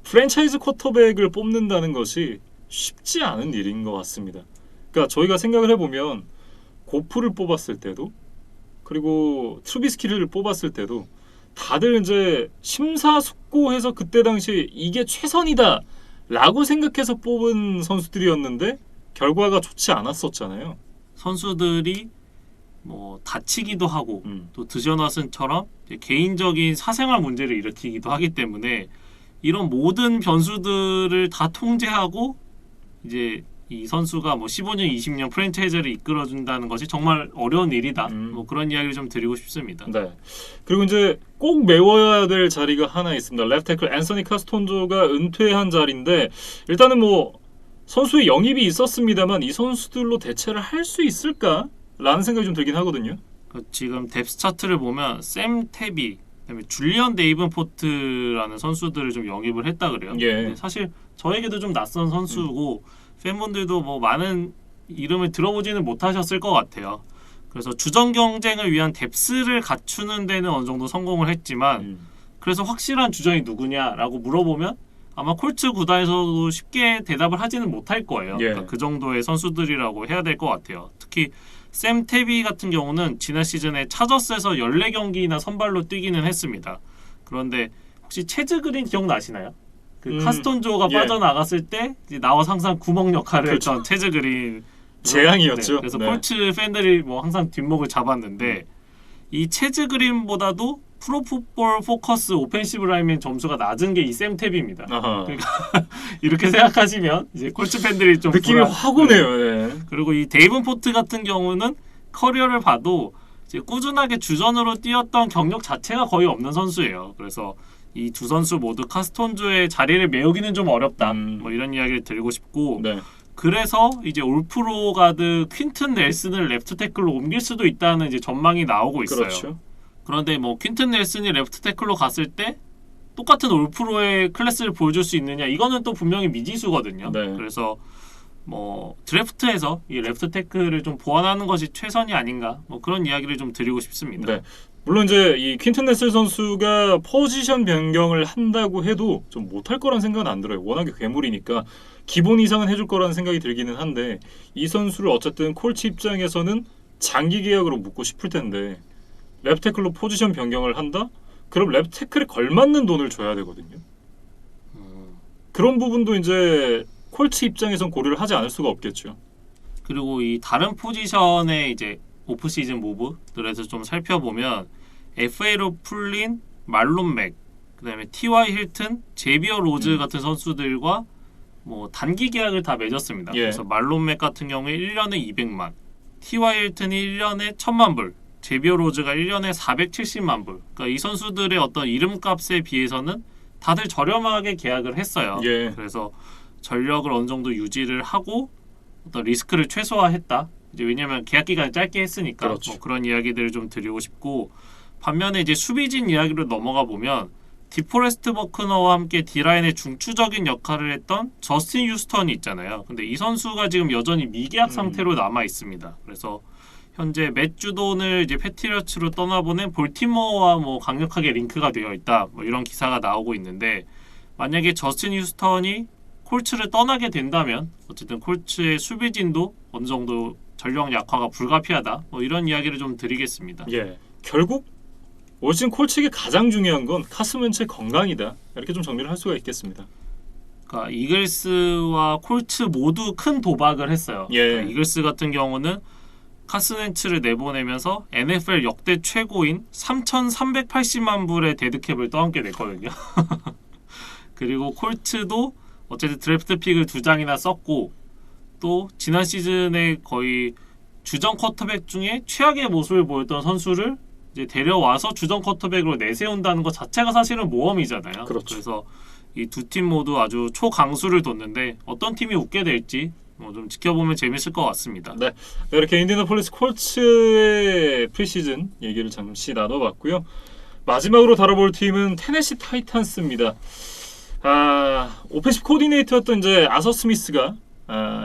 프랜차이즈 쿼터백을 뽑는다는 것이 쉽지 않은 일인 것 같습니다. 그러니까 저희가 생각을 해보면 고프를 뽑았을 때도 그리고 트루비스키를 뽑았을 때도 다들 이제 심사숙고해서 그때 당시 이게 최선이다 라고 생각해서 뽑은 선수들이었는데 결과가 좋지 않았었잖아요. 선수들이 뭐 다치기도 하고 또 드저너슨처럼 개인적인 사생활 문제를 일으키기도 하기 때문에 이런 모든 변수들을 다 통제하고 이제 이 선수가 뭐 15년, 20년 프랜차이즈를 이끌어준다는 것이 정말 어려운 일이다. 뭐 그런 이야기를 좀 드리고 싶습니다. 네. 그리고 이제 꼭 메워야 될 자리가 하나 있습니다. 레프트 태클 앤서니 카스톤조가 은퇴한 자리인데 일단은 뭐 선수의 영입이 있었습니다만 이 선수들로 대체를 할 수 있을까? 라는 생각이 좀 들긴 하거든요. 지금 뎁스 차트를 보면 샘 태비, 그다음에 줄리언 데이븐포트라는 선수들을 좀 영입을 했다 그래요. 예. 근데 사실 저에게도 좀 낯선 선수고 팬분들도 뭐 많은 이름을 들어보지는 못하셨을 것 같아요. 그래서 주전 경쟁을 위한 뎁스를 갖추는 데는 어느 정도 성공을 했지만 그래서 확실한 주전이 누구냐라고 물어보면 아마 콜츠 구단에서도 쉽게 대답을 하지는 못할 거예요. 예. 그러니까 그 정도의 선수들이라고 해야 될 것 같아요. 특히 샘 태비 같은 경우는 지난 시즌에 차저스에서 14경기나 선발로 뛰기는 했습니다. 그런데 혹시 체즈 그린 기억나시나요? 그 카스톤조가 예. 빠져나갔을 때 이제 나와서 항상 구멍 역할을 그렇죠. 했던 체즈 그린 재앙이었죠. 네, 그래서 네. 콜츠 팬들이 뭐 항상 뒷목을 잡았는데 이 체즈 그린보다도 프로풋볼 포커스 오펜시브 라인맨 점수가 낮은 게 이 샘 탭입니다. 아하. 그러니까 이렇게 생각하시면 이제 콜츠 팬들이 좀 느낌이 확 오네요. 네. 그리고 이 데이븐포트 같은 경우는 커리어를 봐도 이제 꾸준하게 주전으로 뛰었던 경력 자체가 거의 없는 선수예요. 그래서 이 두 선수 모두 카스톤조의 자리를 메우기는 좀 어렵다. 뭐 이런 이야기를 드리고 싶고 네. 그래서 이제 올프로 가드 퀸튼 넬슨을 레프트 태클로 옮길 수도 있다는 이제 전망이 나오고 있어요. 그렇죠. 그런데 뭐 퀸튼 넬슨이 레프트 태클로 갔을 때 똑같은 올프로의 클래스를 보여줄 수 있느냐, 이거는 또 분명히 미지수거든요. 네. 그래서 뭐 드래프트에서 이 레프트 태클을 좀 보완하는 것이 최선이 아닌가, 뭐 그런 이야기를 좀 드리고 싶습니다. 네. 물론 이제 이 퀸튼 넬슨 선수가 포지션 변경을 한다고 해도 좀 못할 거란 생각은 안 들어요. 워낙에 괴물이니까 기본 이상은 해줄 거라는 생각이 들기는 한데, 이 선수를 어쨌든 콜츠 입장에서는 장기 계약으로 묻고 싶을 텐데 레프트 태클로 포지션 변경을 한다? 그럼 레프트 태클에 걸맞는 돈을 줘야 되거든요. 그런 부분도 이제 콜츠 입장에선 고려를 하지 않을 수가 없겠죠. 그리고 이 다른 포지션의 이제 오프 시즌 모브들에서 좀 살펴보면 FA로 풀린 말론 맥, 그다음에 T.Y. 힐튼, 제비어 로즈 같은 선수들과 뭐 단기 계약을 다 맺었습니다. 예. 그래서 말론 맥 같은 경우에 1년에 200만, T.Y. 힐튼이 1년에 1000만 불, 제비어 로즈가 1년에 470만 불. 그러니까 이 선수들의 어떤 이름값에 비해서는 다들 저렴하게 계약을 했어요. 예. 그래서 전력을 어느 정도 유지를 하고 어떤 리스크를 최소화했다. 이제 왜냐면 계약 기간이 짧게 했으니까. 그렇죠. 뭐 그런 이야기들을 좀 드리고 싶고, 반면에 이제 수비진 이야기로 넘어가 보면 디포레스트 버크너와 함께 D라인의 중추적인 역할을 했던 저스틴 휴스턴이 있잖아요. 근데 이 선수가 지금 여전히 미계약 상태로 남아 있습니다. 그래서 현재 맷 주돈을 이제 패트리어츠로 떠나보낸 볼티모어와 뭐 강력하게 링크가 되어 있다. 뭐 이런 기사가 나오고 있는데, 만약에 저스틴 휴스턴이 콜츠를 떠나게 된다면 어쨌든 콜츠의 수비진도 어느 정도 전력 약화가 불가피하다. 뭐 이런 이야기를 좀 드리겠습니다. 예. 결국 올 시즌 콜츠에게 가장 중요한 건 카슨 웬츠의 건강이다. 이렇게 좀 정리를 할 수가 있겠습니다. 그러니까 이글스와 콜츠 모두 큰 도박을 했어요. 예. 그러니까 이글스 같은 경우는 카슨 웬츠를 내보내면서 NFL 역대 최고인 3,380만 불의 데드캡을 떠안게 됐거든요. 그리고 콜츠도 어쨌든 드래프트 픽을 2장이나 썼고, 또 지난 시즌에 거의 주전 쿼터백 중에 최악의 모습을 보였던 선수를 이제 데려와서 주전 쿼터백으로 내세운다는 것 자체가 사실은 모험이잖아요. 그렇죠. 그래서 이 두 팀 모두 아주 초강수를 뒀는데 어떤 팀이 웃게 될지 뭐 좀 지켜보면 재밌을 것 같습니다. 네, 이렇게 인디애나폴리스 콜츠의 프리시즌 얘기를 잠시 나눠봤고요. 마지막으로 다뤄볼 팀은 테네시 타이탄스입니다. 오펜시브 코디네이터였던 이제 아서 스미스가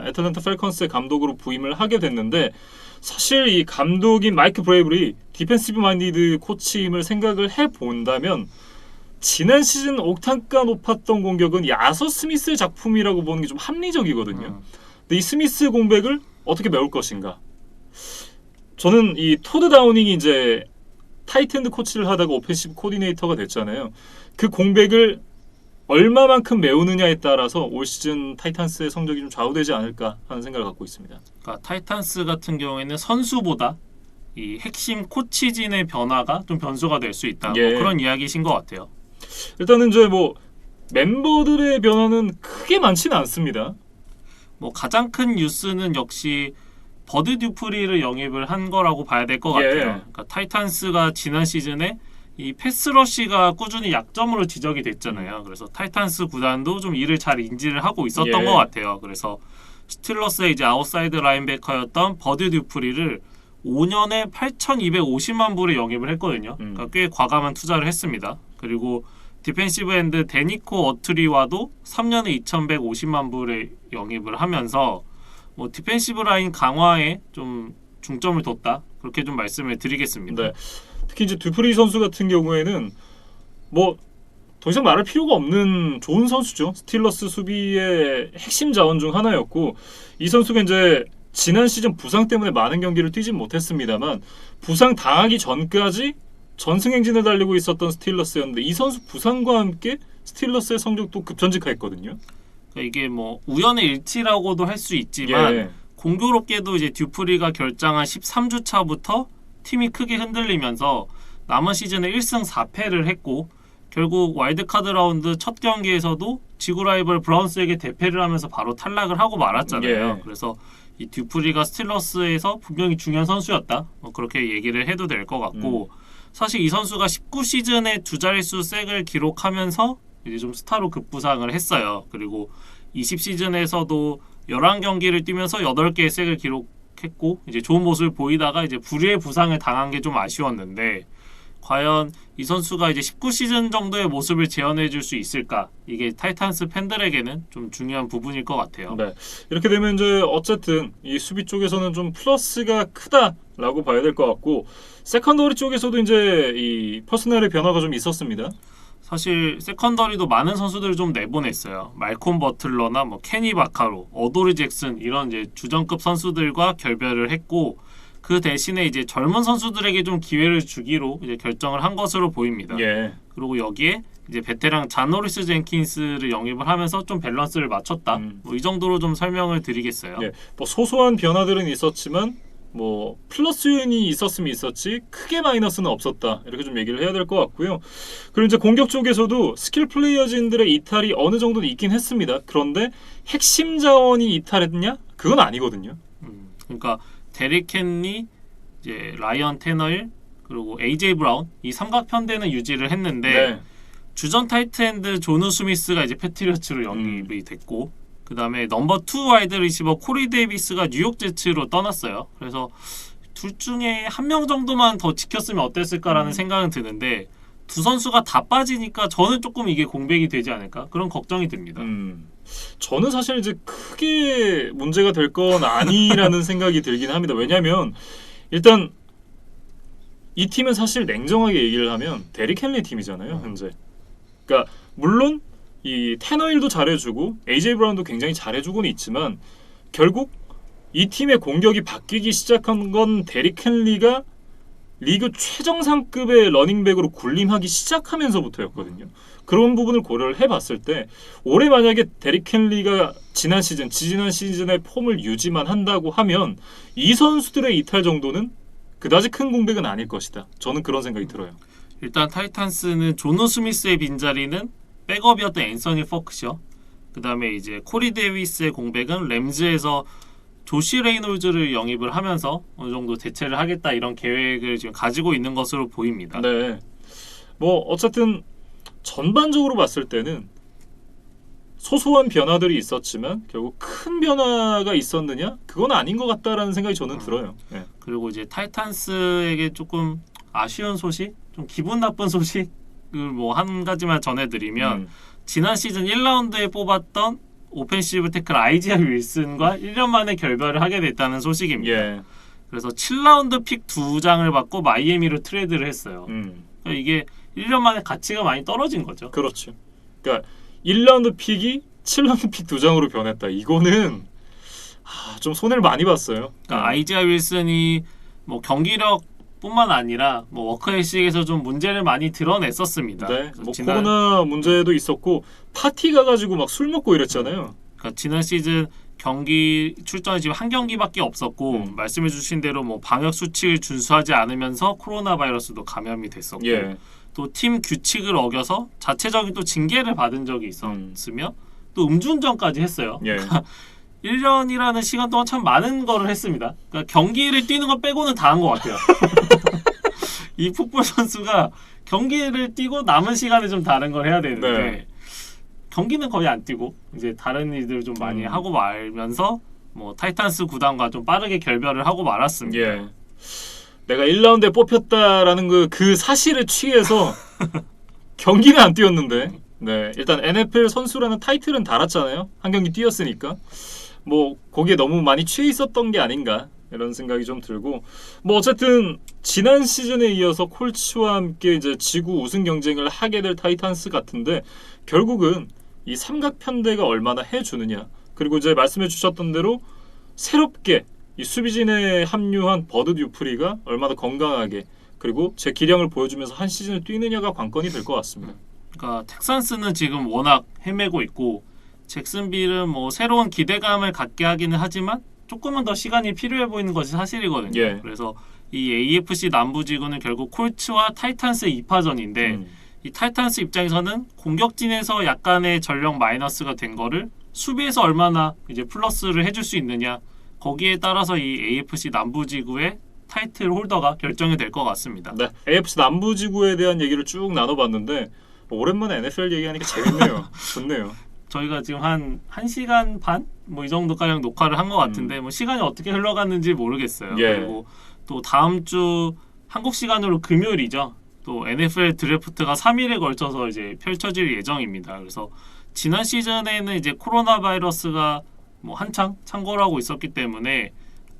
애틀랜타 펠컨스의 감독으로 부임을 하게 됐는데, 사실 이 감독인 마이크 브레이블이 디펜시브 마인디드 코치임을 생각을 해본다면 지난 시즌 옥탄가 높았던 공격은 이 아서 스미스의 작품이라고 보는 게 좀 합리적이거든요. 근데 이 스미스 공백을 어떻게 메울 것인가? 저는 이 토드 다우닝이 이제 타이트엔드 코치를 하다가 오펜시브 코디네이터가 됐잖아요. 그 공백을 얼마만큼 메우느냐에 따라서 올 시즌 타이탄스의 성적이 좀 좌우되지 않을까 하는 생각을 갖고 있습니다. 그러니까 타이탄스 같은 경우에는 선수보다 이 핵심 코치진의 변화가 좀 변수가 될 수 있다. 예. 뭐 그런 이야기신 것 같아요. 일단은 이제 뭐 멤버들의 변화는 크게 많지는 않습니다. 뭐 가장 큰 뉴스는 역시 버드 듀프리를 영입을 한 거라고 봐야 될 것 예. 같아요. 그러니까 타이탄스가 지난 시즌에 이 패스러시가 꾸준히 약점으로 지적이 됐잖아요. 그래서 타이탄스 구단도 좀 이를 잘 인지를 하고 있었던 예. 것 같아요. 그래서 스틸러스의 이제 아웃사이드 라인베커였던 버드 듀프리를 5년에 8,250만 불에 영입을 했거든요. 그러니까 꽤 과감한 투자를 했습니다. 그리고 디펜시브 엔드 데니코 어트리와도 3년에 2,150만 불에 영입을 하면서 뭐 디펜시브 라인 강화에 좀 중점을 뒀다. 그렇게 좀 말씀을 드리겠습니다. 네. 특히 이제 듀프리 선수 같은 경우에는 뭐 더 이상 말할 필요가 없는 좋은 선수죠. 스틸러스 수비의 핵심 자원 중 하나였고, 이 선수가 이제 지난 시즌 부상 때문에 많은 경기를 뛰진 못했습니다만 부상 당하기 전까지 전승 행진을 달리고 있었던 스틸러스였는데, 이 선수 부상과 함께 스틸러스의 성적도 급전직하였거든요. 그러니까 이게 뭐 우연의 일치라고도 할 수 있지만 예. 공교롭게도 이제 듀프리가 결장한 13주 차부터 팀이 크게 흔들리면서 남은 시즌에 1승 4패를 했고, 결국 와일드카드 라운드 첫 경기에서도 지구 라이벌 브라운스에게 대패를 하면서 바로 탈락을 하고 말았잖아요. 예. 그래서 이 듀프리가 스틸러스에서 분명히 중요한 선수였다. 뭐 그렇게 얘기를 해도 될 것 같고, 사실 이 선수가 19시즌에 두 자릿수 색을 기록하면서 이제 좀 스타로 급부상을 했어요. 그리고 20시즌에서도 11경기를 뛰면서 8개의 색을 기록했고 이제 좋은 모습을 보이다가 이제 불의의 부상을 당한 게 좀 아쉬웠는데 과연 이 선수가 이제 19시즌 정도의 모습을 재현해 줄 수 있을까? 이게 타이탄스 팬들에게는 좀 중요한 부분일 것 같아요. 네. 이렇게 되면 이제 어쨌든 이 수비 쪽에서는 좀 플러스가 크다라고 봐야 될 것 같고 세컨더리 쪽에서도 이제 이 퍼스널의 변화가 좀 있었습니다. 사실 세컨더리도 많은 선수들을 좀 내보냈어요. 말콤 버틀러나 뭐 케니 바카로, 어도리 잭슨 이런 이제 주전급 선수들과 결별을 했고 그 대신에 이제 젊은 선수들에게 좀 기회를 주기로 이제 결정을 한 것으로 보입니다. 예. 그리고 여기에 이제 베테랑 자노리스 젠킨스를 영입을 하면서 좀 밸런스를 맞췄다. 뭐 이 정도로 좀 설명을 드리겠어요. 예. 뭐 소소한 변화들은 있었지만 뭐 플러스 요인이 있었으면 있었지 크게 마이너스는 없었다. 이렇게 좀 얘기를 해야 될 것 같고요. 그리고 이제 공격 쪽에서도 스킬 플레이어진들의 이탈이 어느 정도는 있긴 했습니다. 그런데 핵심 자원이 이탈했냐? 그건 아니거든요. 그러니까 데릭 헨리, 이제 라이언 테너일 그리고 AJ 브라운 이 삼각 편대는 유지를 했는데 네. 주전 타이트엔드 조누 스미스가 이제 패트리어츠로 영입이 됐고 그 다음에 넘버 2 와이드 리시버 코리 데이비스가 뉴욕 제츠로 떠났어요. 그래서 둘 중에 한 명 정도만 더 지켰으면 어땠을까라는 생각은 드는데 두 선수가 다 빠지니까 저는 조금 이게 공백이 되지 않을까 그런 걱정이 듭니다. 저는 사실 이제 크게 문제가 될 건 아니라는 생각이 들긴 합니다. 왜냐하면 일단 이 팀은 사실 냉정하게 얘기를 하면 데릭 헨리 팀이잖아요. 현재. 그러니까 물론 이 테너힐도 잘해주고 AJ 브라운도 굉장히 잘해주고는 있지만 결국 이 팀의 공격이 바뀌기 시작한 건 데릭 헨리가 리그 최정상급의 러닝백으로 군림하기 시작하면서부터였거든요. 그런 부분을 고려를 해봤을 때 올해 만약에 데릭 헨리가 지난 시즌의 폼을 유지만 한다고 하면 이 선수들의 이탈 정도는 그다지 큰 공백은 아닐 것이다. 저는 그런 생각이 들어요. 일단 타이탄스는 조노 스미스의 빈자리는 백업이었던 앤서니 퍼크셔 그 다음에 이제 코리 데이비스의 공백은 램즈에서 조시 레이놀즈를 영입을 하면서 어느 정도 대체를 하겠다 이런 계획을 지금 가지고 있는 것으로 보입니다. 네. 뭐 어쨌든 전반적으로 봤을 때는 소소한 변화들이 있었지만 결국 큰 변화가 있었느냐? 그건 아닌 것 같다라는 생각이 저는 들어요. 네. 그리고 이제 타이탄스에게 조금 아쉬운 소식, 좀 기분 나쁜 소식을 뭐 한 가지만 전해드리면 지난 시즌 1라운드에 뽑았던 오펜시브 태클 아이지아 윌슨과 1년 만에 결별을 하게 됐다는 소식입니다. 예. 그래서 7라운드 픽 2장을 받고 마이애미로 트레이드를 했어요. 그러니까 이게 1년 만에 가치가 많이 떨어진 거죠. 그렇죠. 그러니까 1라운드 픽이 7라운드 픽 2장으로 변했다. 이거는 좀 손해를 많이 봤어요. 그러니까 아이지아 윌슨이 뭐 경기력 뿐만 아니라 뭐 워크에식에서 좀 문제를 많이 드러냈었습니다. 네, 뭐 코로나 문제도 있었고 파티 가가지고 막 술 먹고 이랬잖아요. 그러니까 지난 시즌 경기 출전이 지금 한 경기밖에 없었고 말씀해주신 대로 뭐 방역 수칙을 준수하지 않으면서 코로나 바이러스도 감염이 됐었고 예. 또 팀 규칙을 어겨서 자체적인 또 징계를 받은 적이 있었으며 또 음주운전까지 했어요. 예. 1년이라는 시간 동안 참 많은 거를 했습니다. 그러니까 경기를 뛰는 거 빼고는 다 한 것 같아요. 이 풋볼 선수가 경기를 뛰고 남은 시간에 좀 다른 걸 해야 되는데 네. 경기는 거의 안 뛰고 이제 다른 일들 좀 많이 하고 말면서 뭐 타이탄스 구단과 좀 빠르게 결별을 하고 말았습니다. 예. 내가 1라운드에 뽑혔다라는 그 사실에 취해서 경기는 안 뛰었는데 네, 일단 NFL 선수라는 타이틀은 달았잖아요. 한 경기 뛰었으니까. 뭐 거기에 너무 많이 취해 있었던 게 아닌가 이런 생각이 좀 들고 뭐 어쨌든 지난 시즌에 이어서 콜츠와 함께 이제 지구 우승 경쟁을 하게 될 타이탄스 같은데 결국은 이 삼각 편대가 얼마나 해주느냐 그리고 이제 말씀해 주셨던 대로 새롭게 이 수비진에 합류한 버드 듀프리가 얼마나 건강하게 그리고 제 기량을 보여주면서 한 시즌을 뛰느냐가 관건이 될 것 같습니다. 그러니까 텍산스는 지금 워낙 헤매고 있고 잭슨빌은 뭐 새로운 기대감을 갖게 하기는 하지만 조금은 더 시간이 필요해 보이는 것이 사실이거든요. 예. 그래서 이 AFC 남부지구는 결국 콜츠와 타이탄스의 2파전인데 이 타이탄스 입장에서는 공격진에서 약간의 전력 마이너스가 된 거를 수비에서 얼마나 이제 플러스를 해줄 수 있느냐 거기에 따라서 이 AFC 남부지구의 타이틀 홀더가 결정이 될 것 같습니다. 네, AFC 남부지구에 대한 얘기를 쭉 나눠봤는데 오랜만에 NFL 얘기하니까 재밌네요. 좋네요. 저희가 지금 한 1시간 반? 뭐 이 정도가량 녹화를 한 것 같은데 뭐 시간이 어떻게 흘러갔는지 모르겠어요. 예. 그리고 또 다음 주 한국 시간으로 금요일이죠. 또 NFL 드래프트가 3일에 걸쳐서 이제 펼쳐질 예정입니다. 그래서 지난 시즌에는 이제 코로나 바이러스가 뭐 한창 창궐 하고 있었기 때문에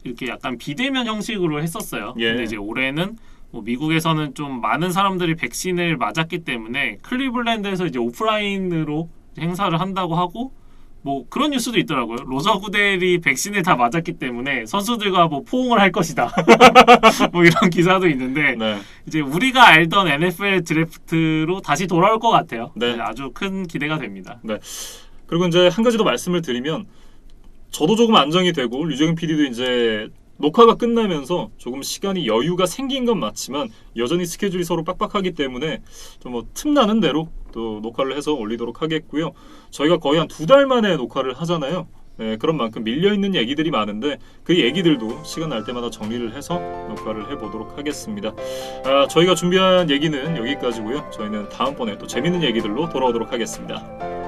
이렇게 약간 비대면 형식으로 했었어요. 예. 근데 이제 올해는 뭐 미국에서는 좀 많은 사람들이 백신을 맞았기 때문에 클리블랜드에서 이제 오프라인으로 행사를 한다고 하고 뭐 그런 뉴스도 있더라고요. 로저 구델이 백신을 다 맞았기 때문에 선수들과 뭐 포옹을 할 것이다. 뭐 이런 기사도 있는데 네. 이제 우리가 알던 NFL 드래프트로 다시 돌아올 것 같아요. 네. 아주 큰 기대가 됩니다. 그리고 이제 한 가지 더 말씀을 드리면 저도 조금 안정이 되고 류정인 PD도 이제 녹화가 끝나면서 조금 시간이 여유가 생긴 건 맞지만 여전히 스케줄이 서로 빡빡하기 때문에 좀 뭐 틈나는 대로 또 녹화를 해서 올리도록 하겠고요. 저희가 거의 한 2달 만에 녹화를 하잖아요. 네, 그런 만큼 밀려있는 얘기들이 많은데 그 얘기들도 시간 날 때마다 정리를 해서 녹화를 해보도록 하겠습니다. 저희가 준비한 얘기는 여기까지고요. 저희는 다음번에 또 재밌는 얘기들로 돌아오도록 하겠습니다.